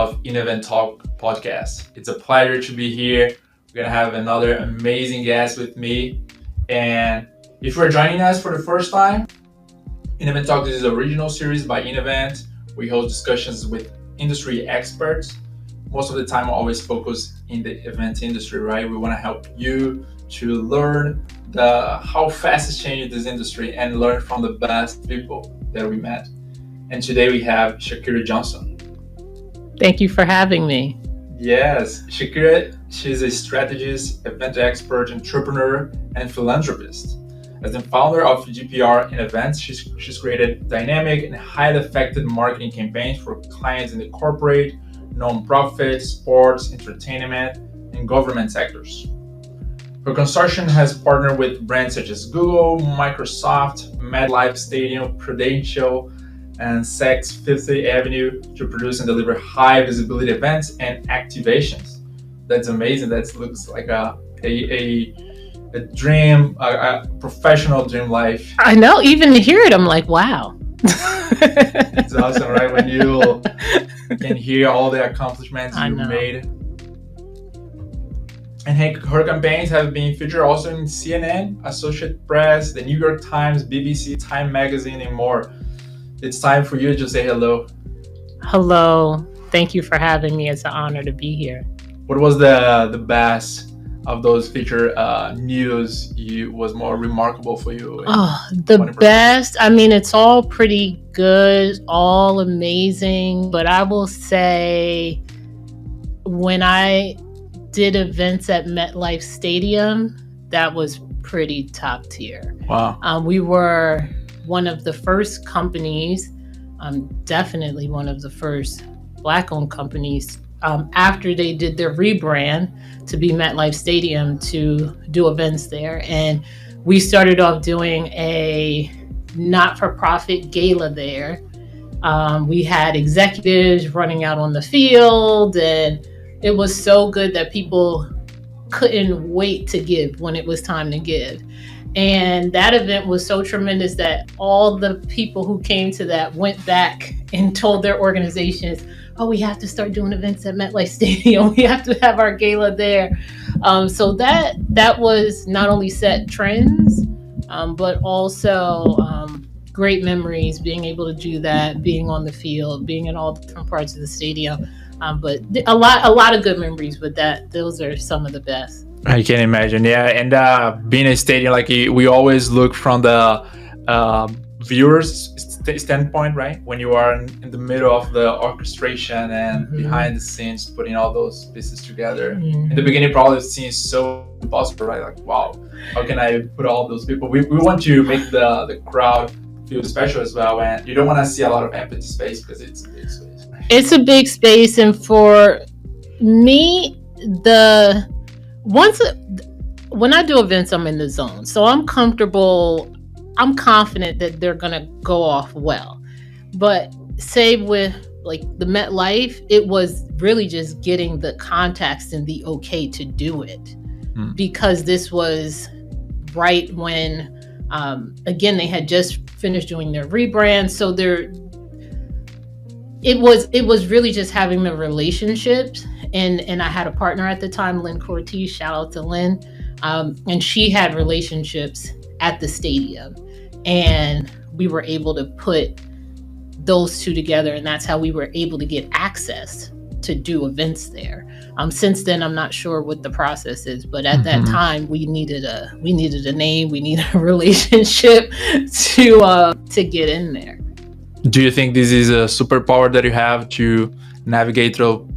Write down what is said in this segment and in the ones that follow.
of InEvent Talk podcast. It's a pleasure to be here. We're going to have another amazing guest with me. And if you're joining us for the first time, InEvent Talk is an original series by InEvent. We hold discussions with industry experts. Most of the time, I always focus in the event industry, right? We want to help you to learn how fast it's changing this industry and learn from the best people that we met. And today we have Shakira Johnson. Thank you for having me. Yes, Shakira, she's a strategist, event expert, entrepreneur, and philanthropist. As the founder of GPR in events, she's created dynamic and highly effective marketing campaigns for clients in the corporate, non-profit, sports, entertainment, and government sectors. Her consortium has partnered with brands such as Google, Microsoft, MetLife Stadium, Prudential, and Saks Fifth Avenue to produce and deliver high visibility events and activations. That's amazing. That looks like a dream, a professional dream life. I know, even to hear it, I'm like, wow. It's awesome, right? When you can hear all the accomplishments you made. And her campaigns have been featured also in CNN, Associated Press, the New York Times, BBC, Time Magazine, and more. It's time for you to say hello. Hello. Thank you for having me. It's an honor to be here. What was the best of those featured news was more remarkable for you? The best? I mean, it's all pretty good, all amazing. But I will say when I did events at MetLife Stadium, that was pretty top tier. Wow. We were one of the first companies, definitely one of the first Black-owned companies, after they did their rebrand to be MetLife Stadium, to do events there. And we started off doing a not-for-profit gala there. We had executives running out on the field, and it was so good that people couldn't wait to give when it was time to give. And that event was so tremendous that all the people who came to that went back and told their organizations, oh, we have to start doing events at MetLife Stadium. We have to have our gala there. So that was not only set trends, but also great memories, being able to do that, being on the field, being in all different parts of the stadium. But a lot of good memories with that. Those are some of the best. I can imagine, yeah. And being a stadium, like we always look from the viewers' standpoint, right? When you are in the middle of the orchestration and behind the scenes, putting all those pieces together. In the beginning, probably it seems so impossible, right? Like, wow, how can I put all those people? We want to make the crowd feel special as well, and you don't want to see a lot of empty space because it's a big space. It's a big space, and for me, when I do events, I'm in the zone. So I'm comfortable, I'm confident that they're going to go off well. But say with like the MetLife, it was really just getting the contacts and the okay to do it. Because this was right when, again, they had just finished doing their rebrand. So it was really just having the relationships, and I had a partner at the time, Lynn Cortez, shout out to Lynn, and she had relationships at the stadium, and we were able to put those two together, and that's how we were able to get access to do events there. Since then, I'm not sure what the process is, but at that time, we needed a name, we needed a relationship to get in there. Do you think this is a superpower that you have to navigate through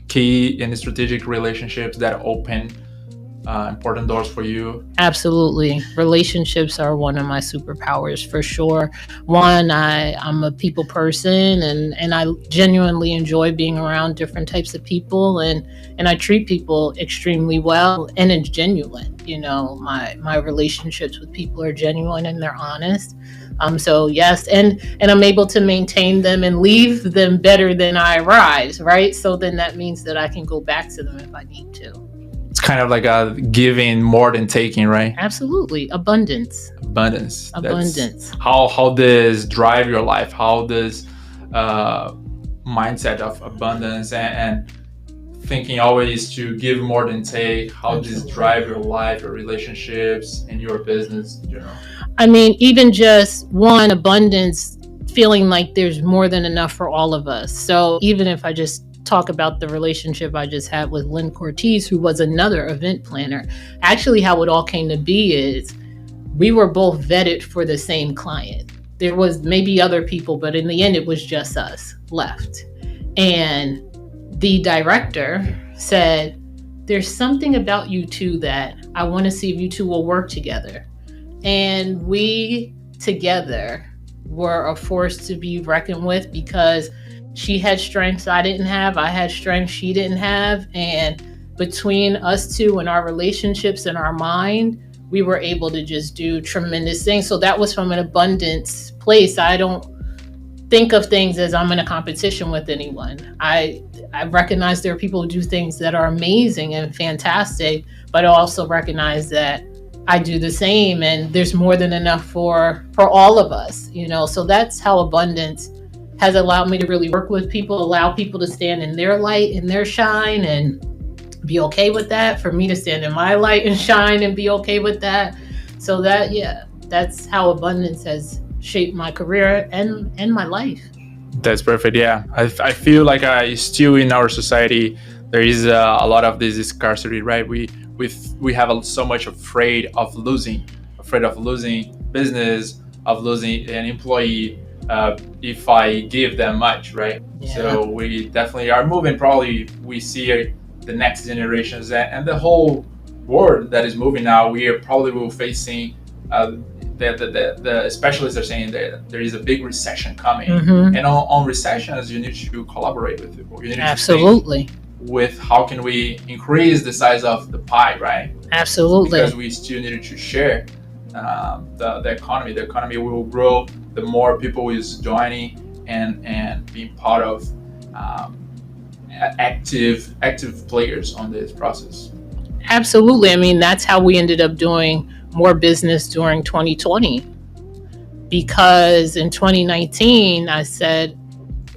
key and strategic relationships that open important doors for you? Absolutely. Relationships are one of my superpowers for sure. One, I'm a people person, and I genuinely enjoy being around different types of people, and I treat people extremely well, and it's genuine. You know, my relationships with people are genuine and they're honest. So yes, and I'm able to maintain them and leave them better than I arrived, right? So then that means that I can go back to them if I need to. It's kind of like a giving more than taking, right? Absolutely. Abundance. How does drive your life? How does mindset of abundance and thinking always to give more than take? How does this drive your life, your relationships, and your business in general? I mean, even just one, abundance, feeling like there's more than enough for all of us. So even if I just talk about the relationship I just had with Lynn Cortez, who was another event planner, actually how it all came to be is we were both vetted for the same client. There was maybe other people, but in the end, it was just us left. And the director said, there's something about you two that I want to see if you two will work together. And we together were a force to be reckoned with, because she had strengths I didn't have, I had strengths she didn't have. And between us two and our relationships and our mind, we were able to just do tremendous things. So that was from an abundance place. I don't think of things as I'm in a competition with anyone. I recognize there are people who do things that are amazing and fantastic, but I also recognize that I do the same, and there's more than enough for all of us, you know. So that's how abundance has allowed me to really work with people, allow people to stand in their light and their shine and be okay with that, for me to stand in my light and shine and be okay with that. So that, yeah, that's how abundance has shaped my career and my life. That's perfect. Yeah, I feel like still in our society there is a lot of this scarcity, right? We have so much afraid of losing business, of losing an employee if I give them much, right? Yeah. So we definitely are moving. Probably we see the next generations and the whole world that is moving now. We are probably facing the specialists are saying that there is a big recession coming, and on recessions you need to collaborate with people. You need Absolutely. To think with how can we increase the size of the pie, right? Absolutely. Because we still need to share the economy. The economy will grow the more people is joining and being part of active players on this process. Absolutely. I mean, that's how we ended up doing more business during 2020, because in 2019 I said,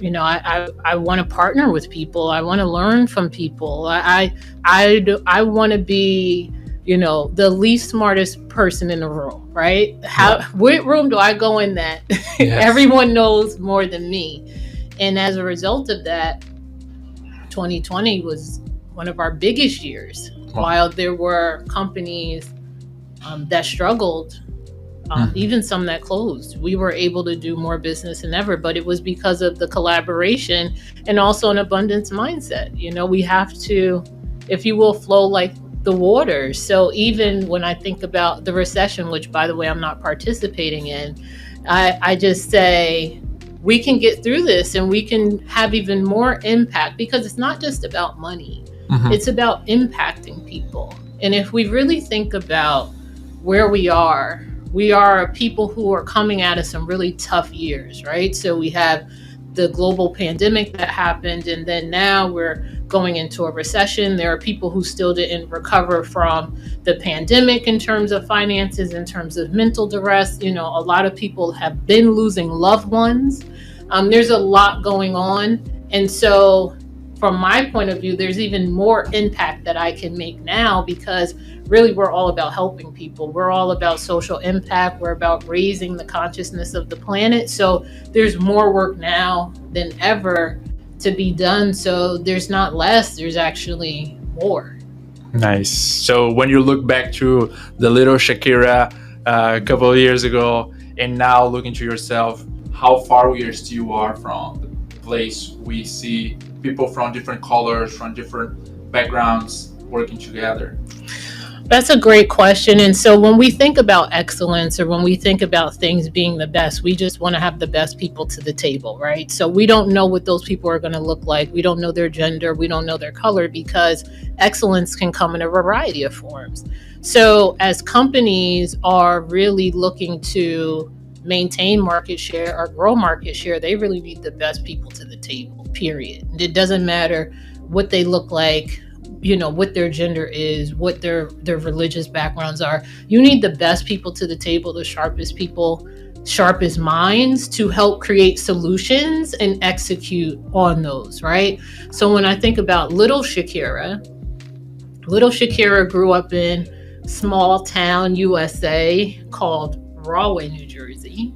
you know, I want to partner with people. I want to learn from people. I want to be, you know, the least smartest person in the room, right? What room do I go in that yes. Everyone knows more than me? And as a result of that, 2020 was one of our biggest years. Wow. While there were companies that struggled, even some that closed, we were able to do more business than ever. But it was because of the collaboration and also an abundance mindset. You know, we have to, if you will, flow like the water. So even when I think about the recession, which by the way, I'm not participating in, I just say we can get through this and we can have even more impact, because it's not just about money. It's about impacting people. And if we really think about where we are people who are coming out of some really tough years, right? So we have the global pandemic that happened, and then now we're going into a recession. There are people who still didn't recover from the pandemic in terms of finances, in terms of mental duress. You know, a lot of people have been losing loved ones. There's a lot going on. And so from my point of view, there's even more impact that I can make now, because really we're all about helping people. We're all about social impact. We're about raising the consciousness of the planet. So there's more work now than ever to be done. So there's not less, there's actually more. Nice. So when you look back to the little Shakira a couple of years ago, and now looking to yourself, how far we still are from the place we see people from different colors, from different backgrounds working together? That's a great question. And so when we think about excellence, or when we think about things being the best, we just want to have the best people to the table, right? So we don't know what those people are going to look like. We don't know their gender. We don't know their color, because excellence can come in a variety of forms. So as companies are really looking to maintain market share or grow market share, they really need the best people to the table, period. And it doesn't matter what they look like, you know, what their gender is, what their religious backgrounds are. You need the best people to the table, the sharpest people sharpest minds to help create solutions and execute on those, right? So when I think about little Shakira grew up in small town USA called Rahway, New Jersey.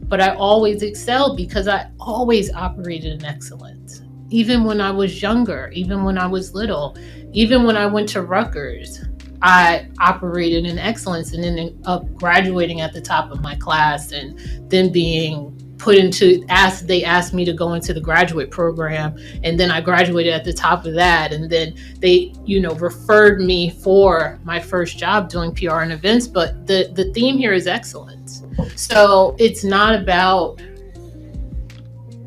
But I always excelled because I always operated in excellence. Even when I was younger, even when I was little, even when I went to Rutgers, I operated in excellence, and ended up graduating at the top of my class, and then being they asked me to go into the graduate program, and then I graduated at the top of that, and then they referred me for my first job doing PR and events. But the theme here is excellence. So it's not about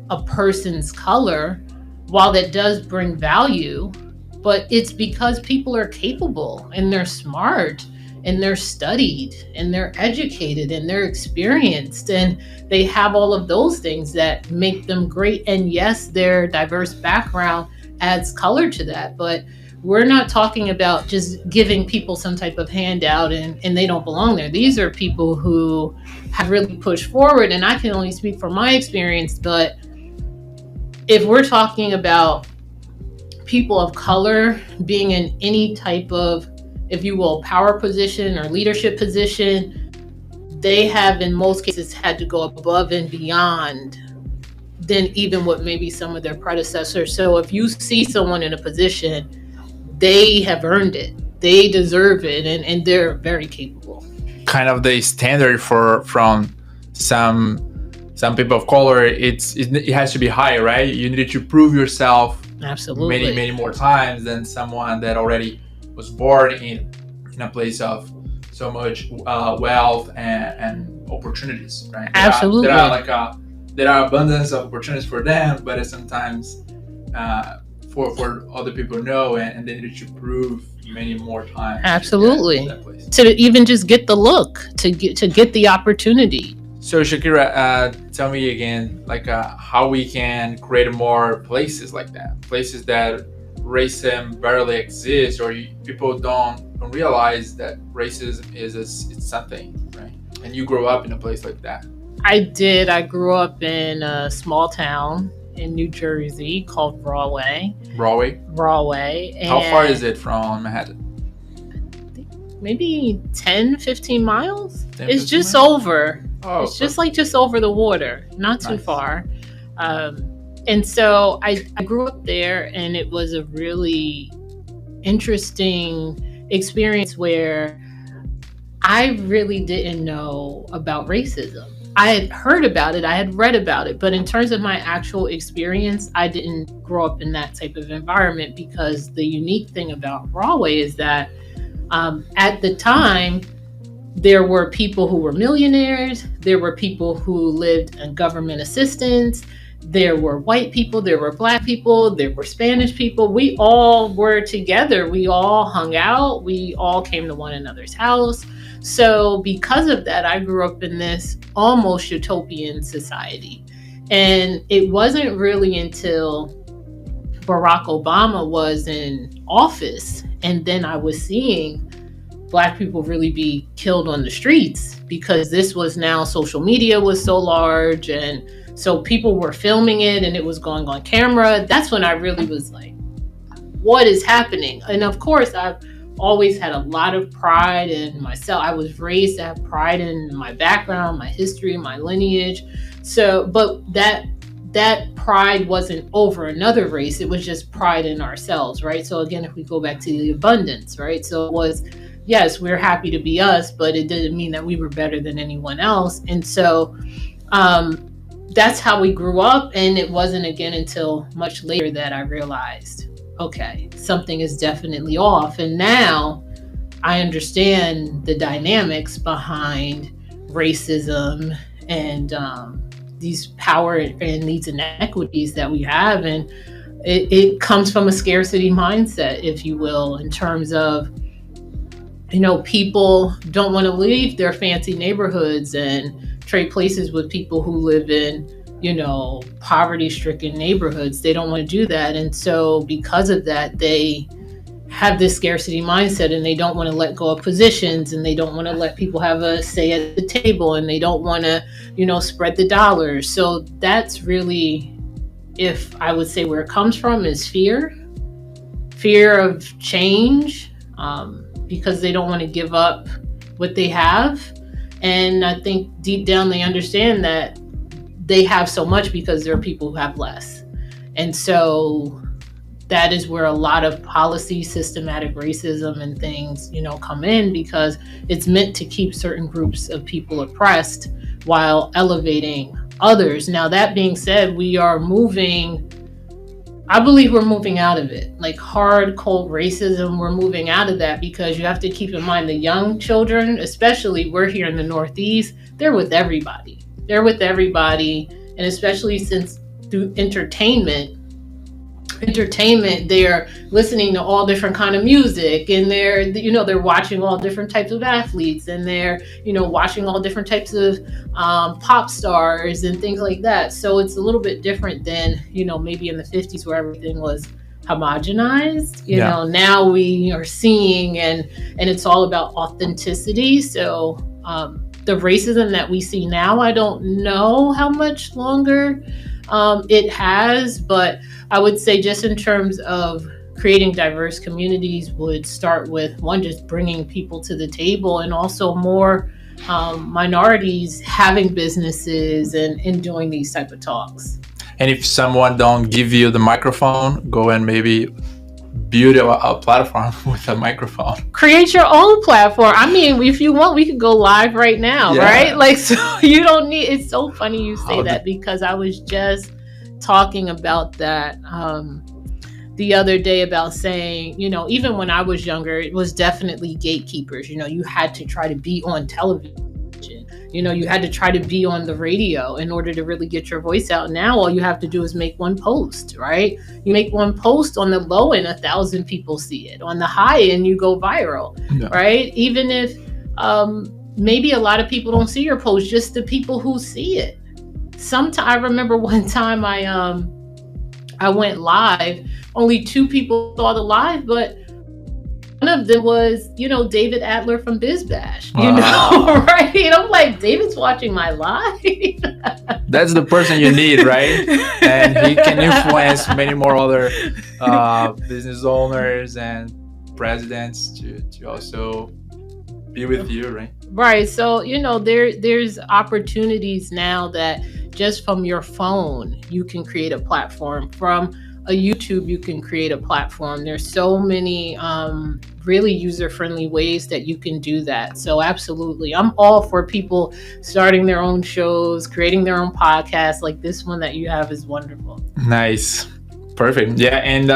a person's color, while that does bring value, but it's because people are capable, and they're smart, and they're studied, and they're educated, and they're experienced, and they have all of those things that make them great. And yes, their diverse background adds color to that, but we're not talking about just giving people some type of handout and they don't belong there. These are people who have really pushed forward, and I can only speak from my experience, but if we're talking about people of color being in any type of, if you will, power position or leadership position, they have in most cases had to go above and beyond than even what maybe some of their predecessors. So if you see someone in a position, they have earned it, they deserve it, and they're very capable. Kind of the standard from some people of color, it has to be high, right? You need to prove yourself absolutely many more times than someone that already was born in a place of so much wealth and opportunities, right? Absolutely. There are abundance of opportunities for them, but sometimes for other people no, and they need to prove many more times. Absolutely. To even just get the look, to get the opportunity. So Shakira, tell me again, how we can create more places like that, places that racism barely exists, or people don't realize that racism it's something, right? And you grew up in a place like that. I did. I grew up in a small town in New Jersey called Rahway. Rahway. How far is it from Manhattan? Maybe 10, 15 miles. It's just over. Oh, it's just over the water, not too far. And so I grew up there, and it was a really interesting experience where I really didn't know about racism. I had heard about it, I had read about it, but in terms of my actual experience, I didn't grow up in that type of environment, because the unique thing about Rahway is that at the time, there were people who were millionaires, there were people who lived on government assistance, there were white people, there were black people, there were Spanish people. We all were together. We all hung out. We all came to one another's house. So because of that, I grew up in this almost utopian society. And it wasn't really until Barack Obama was in office, and then I was seeing Black people really be killed on the streets, because this was now, social media was so large, and so people were filming it, and it was going on camera. That's when I really was like, what is happening? And of course, I've always had a lot of pride in myself. I was raised to have pride in my background, my history, my lineage. So, but that pride wasn't over another race. It was just pride in ourselves, right? So again, if we go back to the abundance, right? So it was, yes, we're happy to be us, but it didn't mean that we were better than anyone else. And so that's how we grew up. And it wasn't again until much later that I realized, okay, something is definitely off. And now I understand the dynamics behind racism and these power and these inequities that we have. And it comes from a scarcity mindset, if you will, in terms of, people don't want to leave their fancy neighborhoods and trade places with people who live in, poverty-stricken neighborhoods. They don't want to do that. And so because of that, they have this scarcity mindset, and they don't want to let go of positions, and they don't want to let people have a say at the table, and they don't want to, spread the dollars. So that's really, if I would say where it comes from, is fear of change, because they don't want to give up what they have. And I think deep down they understand that they have so much because there are people who have less. And so that is where a lot of policy, systematic racism and things, come in, because it's meant to keep certain groups of people oppressed while elevating others. Now, that being said, I believe we're moving out of it. Like hard, cold racism, we're moving out of that, because you have to keep in mind the young children, especially we're here in the Northeast, they're with everybody. And especially since through entertainment, they're listening to all different kind of music, and they're watching all different types of athletes, and they're watching all different types of pop stars and things like that. So it's a little bit different than maybe in the 50s where everything was homogenized. Now we are seeing, and it's all about authenticity. So the racism that we see now, I don't know how much longer it has, but I would say just in terms of creating diverse communities would start with, one, just bringing people to the table, and also more minorities having businesses and doing these type of talks. And if someone don't give you the microphone, go and maybe build a platform with a microphone. Create your own platform. I mean, if you want, we could go live right now, right? Like, so you don't need, it's so funny you say that, because I was just talking about that the other day, about saying, even when I was younger, it was definitely gatekeepers. You had to try to be on television. You had to try to be on the radio in order to really get your voice out. Now, all you have to do is make one post, right? You make one post, on the low end, 1,000 people see it. On the high end, you go viral, right? Even if maybe a lot of people don't see your post, just the people who see it. I remember one time I went live, only 2 people saw the live, but one of them was, David Adler from Biz Bash, right? And I'm like, David's watching my live. That's the person you need, right? And he can influence many more other business owners and presidents to also be with you, right? Right. So, there's opportunities now that just from your phone, you can create a platform. From a YouTube, you can create a platform. There's so many really user-friendly ways that you can do that. So absolutely, I'm all for people starting their own shows, creating their own podcasts. Like this one that you have is wonderful. Nice. Perfect. Yeah. And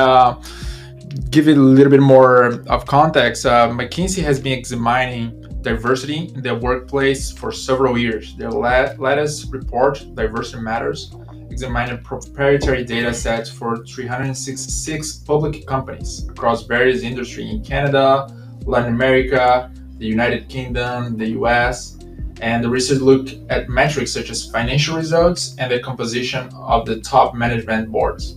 give it a little bit more of context. McKinsey has been examining diversity in the workplace for several years. Their latest report, Diversity Matters, examined proprietary data sets for 366 public companies across various industries in Canada, Latin America, the United Kingdom, the US, and the research looked at metrics such as financial results and the composition of the top management boards.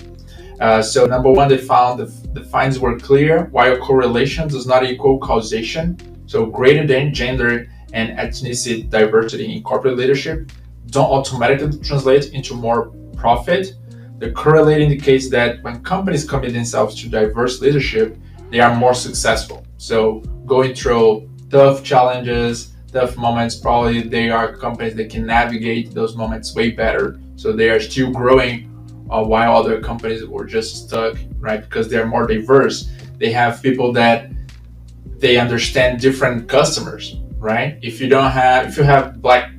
So number one, they found the findings were clear. While correlation does not equal causation, so greater than gender and ethnicity diversity in corporate leadership don't automatically translate into more profit. The correlate indicates that when companies commit themselves to diverse leadership, they are more successful. So going through tough challenges, tough moments, probably they are companies that can navigate those moments way better. So they are still growing while other companies were just stuck, right? Because they're more diverse. They have people that they understand different customers, right? If you have black,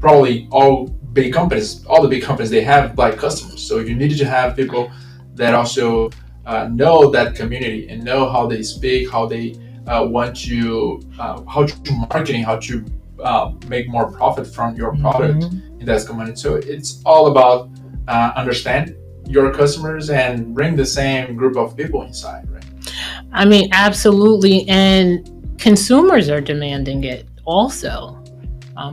probably all the big companies, they have black customers. So you need to have people that also know that community and know how they speak, how they want to, how to marketing, how to make more profit from your product in that community. So it's all about understand your customers and bring the same group of people inside, right? I mean, absolutely. And consumers are demanding it also.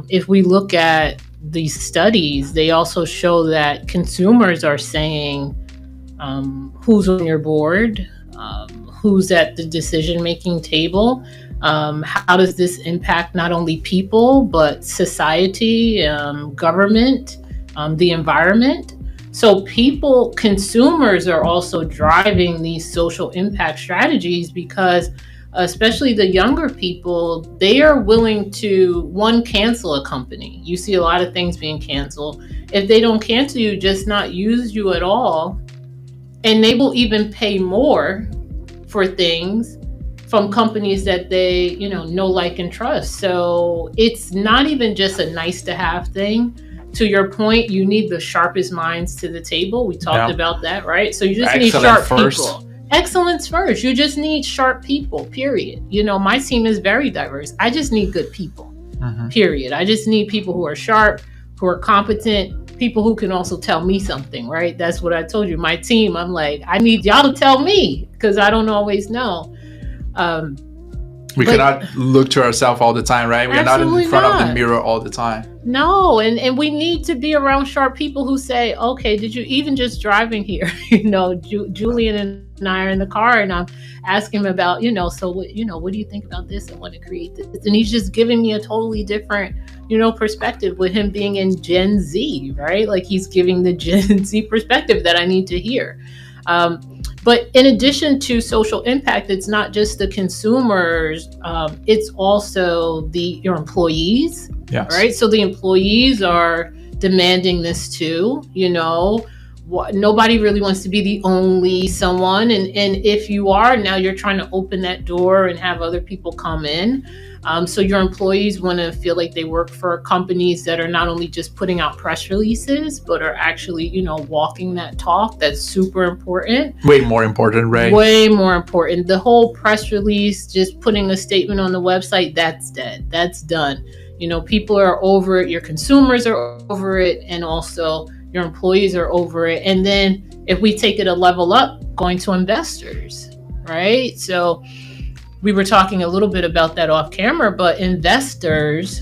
If we look at these studies, they also show that consumers are saying who's on your board, who's at the decision-making table. How does this impact not only people, but society, government, the environment? So people, consumers are also driving these social impact strategies because especially the younger people, they are willing to, one, cancel a company. You see a lot of things being canceled. If they don't cancel you, just not use you at all, and they will even pay more for things from companies that they, know, like, and trust. So it's not even just a nice to have thing. To your point, you need the sharpest minds to the table. We talked about that, right? So you just need sharp people. Excellence first. You just need sharp people, period. My team is very diverse. I just need good people, period. I just need people who are sharp, who are competent, people who can also tell me something, right? That's what I told you. My team, I'm like, I need y'all to tell me because I don't always know. We cannot look to ourselves all the time, right? We are not in front of the mirror all the time. No, and we need to be around sharp people who say, okay, did you even just driving here? Julian and I are in the car and I'm asking him about, so what do you think about this? I want to create this. And he's just giving me a totally different, perspective with him being in Gen Z, right? Like he's giving the Gen Z perspective that I need to hear. But in addition to social impact, it's not just the consumers, it's also your employees, right? So the employees are demanding this too, nobody really wants to be the only someone. And if you are, now you're trying to open that door and have other people come in. So your employees want to feel like they work for companies that are not only just putting out press releases, but are actually, walking that talk. That's super important. Way more important, right? Way more important. The whole press release, just putting a statement on the website, that's dead. That's done. People are over it. Your consumers are over it. And also your employees are over it. And then if we take it a level up, going to investors, right? So we were talking a little bit about that off camera, but investors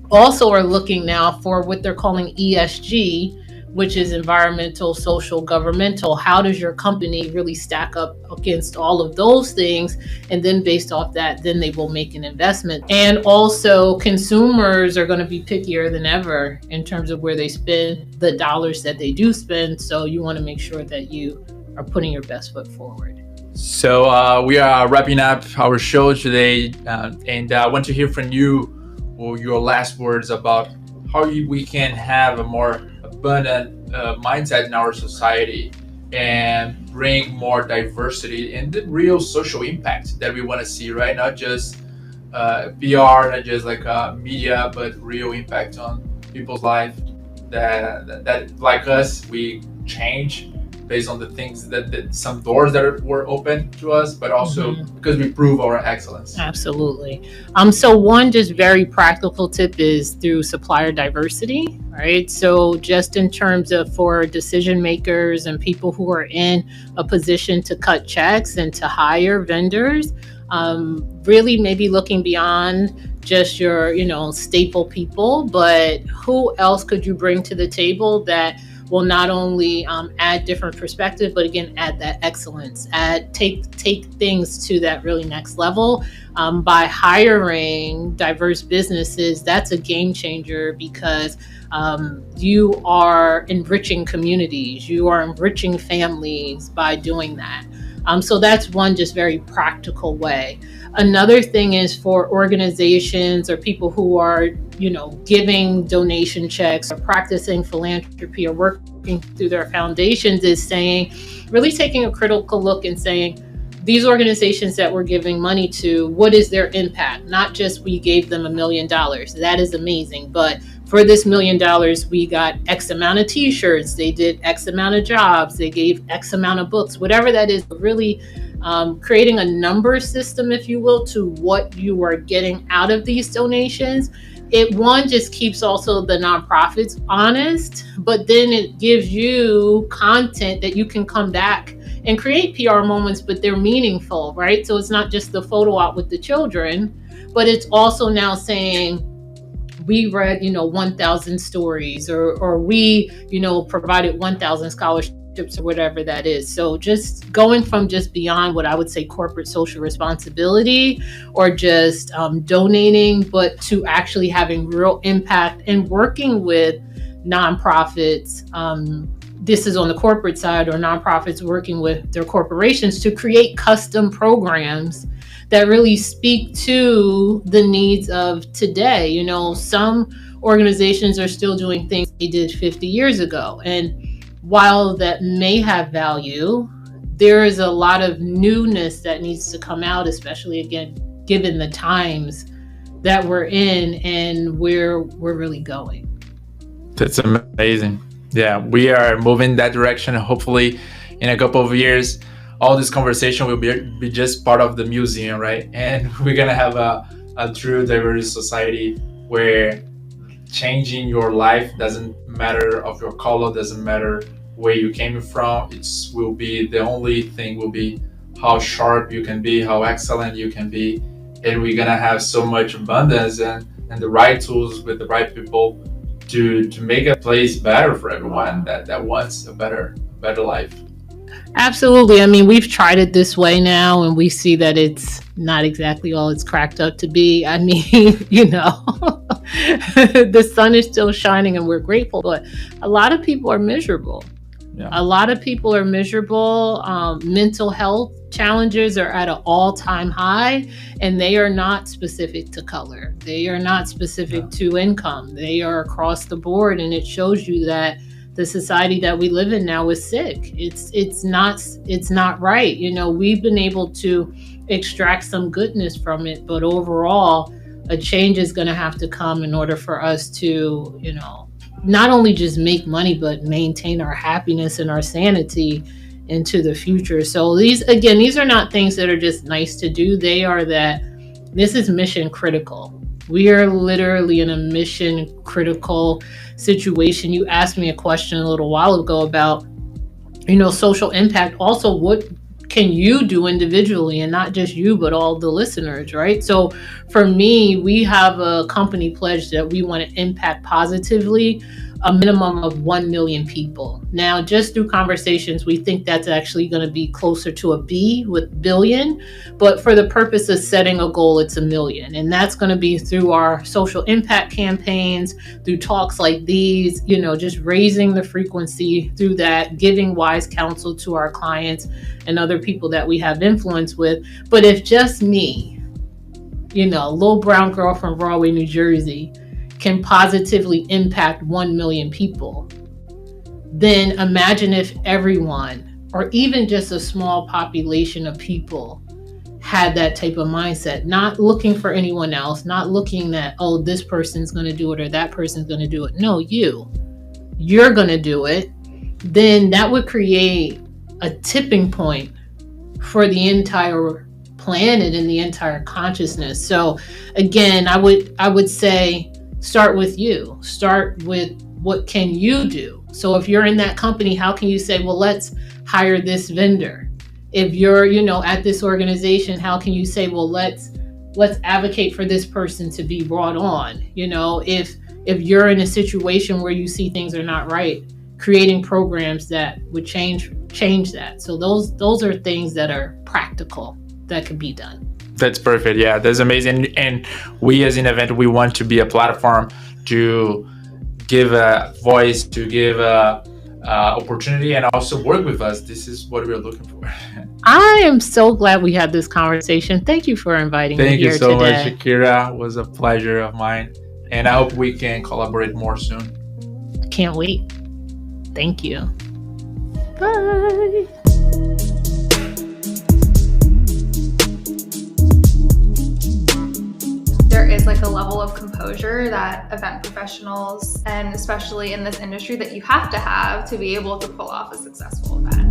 also are looking now for what they're calling ESG, which is environmental, social, governmental. How does your company really stack up against all of those things? And then based off that, then they will make an investment. And also consumers are going to be pickier than ever in terms of where they spend the dollars that they do spend. So you want to make sure that you are putting your best foot forward. So we are wrapping up our show today, and I want to hear from you or your last words about how we can have a more abundant mindset in our society and bring more diversity and the real social impact that we want to see, right? Not just PR, not just like media, but real impact on people's life that like us, we change based on the things that some doors that were open to us, but also because we prove our excellence. Absolutely. So one just very practical tip is through supplier diversity, right? So just in terms of for decision makers and people who are in a position to cut checks and to hire vendors, really maybe looking beyond just your, staple people, but who else could you bring to the table that will not only add different perspective, but again, add that excellence, take things to that really next level. By hiring diverse businesses, that's a game changer because you are enriching communities, you are enriching families by doing that. So that's one just very practical way. Another thing is for organizations or people who are, giving donation checks or practicing philanthropy or working through their foundations is saying, really taking a critical look and saying, these organizations that we're giving money to, what is their impact? Not just we gave them $1 million. That is amazing. But for this $1 million, we got X amount of t-shirts. They did X amount of jobs. They gave X amount of books, whatever that is, really creating a number system, if you will, to what you are getting out of these donations. It just keeps also the nonprofits honest, but then it gives you content that you can come back and create PR moments, but they're meaningful, right? So it's not just the photo op with the children, but it's also now saying, we read, 1,000 stories or we, provided 1,000 scholarships or whatever that is. So just going from just beyond what I would say corporate social responsibility or just donating, but to actually having real impact and working with nonprofits. This is on the corporate side, or nonprofits working with their corporations to create custom programs that really speak to the needs of today. You know, some organizations are still doing things they did 50 years ago. And while that may have value, there is a lot of newness that needs to come out, especially again, given the times that we're in and where we're really going. That's amazing. Yeah, we are moving that direction. Hopefully in a couple of years, all this conversation will be just part of the museum, right? And we're going to have a true diverse society where changing your life doesn't matter of your color, doesn't matter where you came from. Will be the only thing will be how sharp you can be, how excellent you can be. And we're going to have so much abundance and the right tools with the right people to make a place better for everyone that wants a better life. Absolutely. I mean, we've tried it this way now and we see that it's not exactly all it's cracked up to be. I mean, you know, the sun is still shining and we're grateful, but a lot of people are miserable. Yeah. A lot of people are miserable. Mental health challenges are at an all-time high, and they are not specific to color. They are not specific to income. They are across the board, and it shows you that the society that we live in now is sick. It's not right. You know, we've been able to extract some goodness from it, but overall, a change is going to have to come in order for us to, you know, not only just make money, but maintain our happiness and our sanity into the future. So these are not things that are just nice to do. This is mission critical. We are literally in a mission critical situation. You asked me a question a little while ago about, you know, social impact. Also, what can you do individually, and not just you, but all the listeners, right? So for me, we have a company pledge that we want to impact positively a minimum of 1 million people. Now, just through conversations, we think that's actually going to be closer to a B with billion, but for the purpose of setting a goal, it's 1 million. And that's going to be through our social impact campaigns, through talks like these, you know, just raising the frequency through that, giving wise counsel to our clients and other people that we have influence with. But if just me, you know, little brown girl from Broadway, New Jersey, can positively impact 1 million people, then imagine if everyone, or even just a small population of people, had that type of mindset, not looking for anyone else, not looking at, oh, this person's going to do it or that person's going to do it. No, you're going to do it. Then that would create a tipping point for the entire planet and the entire consciousness. So again, I would say, start with you. Start with what can you do? So if you're in that company, how can you say, well, let's hire this vendor? If you're, you know, at this organization, how can you say, well, let's advocate for this person to be brought on? You know, if you're in a situation where you see things are not right, creating programs that would change that. So those are things that are practical that can be done. That's perfect. Yeah, that's amazing. And we as InEvent, we want to be a platform to give a voice, to give a opportunity, and also work with us. This is what we're looking for. I am so glad we had this conversation. Thank you for inviting me here today. Thank you so much, Shakira. It was a pleasure of mine. And I hope we can collaborate more soon. Can't wait. Thank you. Bye. There is like a level of composure that event professionals, and especially in this industry, that you have to be able to pull off a successful event.